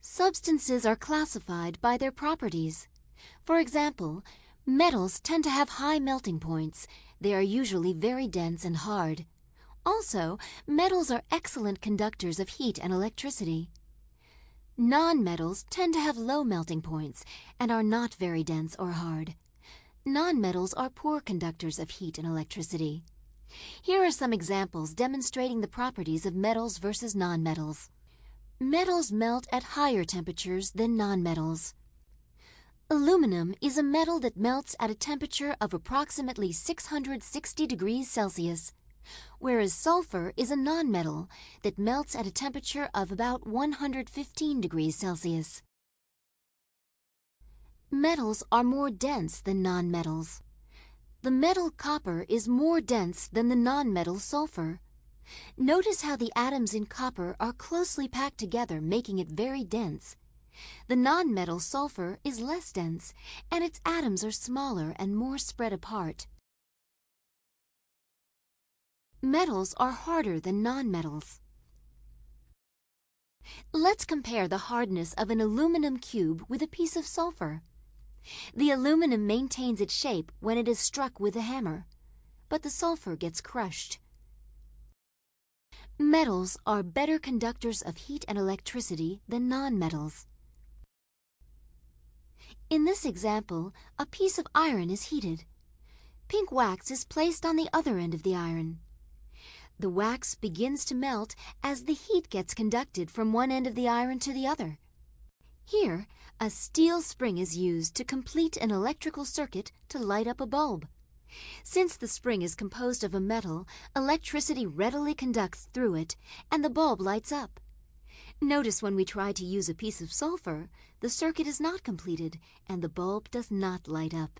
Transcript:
Substances are classified by their properties. For example, metals tend to have high melting points. They are usually very dense and hard. Also, metals are excellent conductors of heat and electricity. Non-metals tend to have low melting points and are not very dense or hard. Non-metals are poor conductors of heat and electricity. Here are some examples demonstrating the properties of metals versus non-metals. Metals melt at higher temperatures than non-metals. Aluminum is a metal that melts at a temperature of approximately 660 degrees Celsius, whereas sulfur is a nonmetal that melts at a temperature of about 115 degrees Celsius. Metals are more dense than nonmetals. The metal copper is more dense than the nonmetal sulfur. Notice how the atoms in copper are closely packed together, making it very dense. The nonmetal sulfur is less dense, and its atoms are smaller and more spread apart. Metals are harder than nonmetals. Let's compare the hardness of an aluminum cube with a piece of sulfur. The aluminum maintains its shape when it is struck with a hammer, but the sulfur gets crushed. Metals are better conductors of heat and electricity than nonmetals. In this example, a piece of iron is heated. Pink wax is placed on the other end of the iron. The wax begins to melt as the heat gets conducted from one end of the iron to the other. Here, a steel spring is used to complete an electrical circuit to light up a bulb. Since the spring is composed of a metal, electricity readily conducts through it, and the bulb lights up. Notice when we try to use a piece of sulfur, the circuit is not completed, and the bulb does not light up.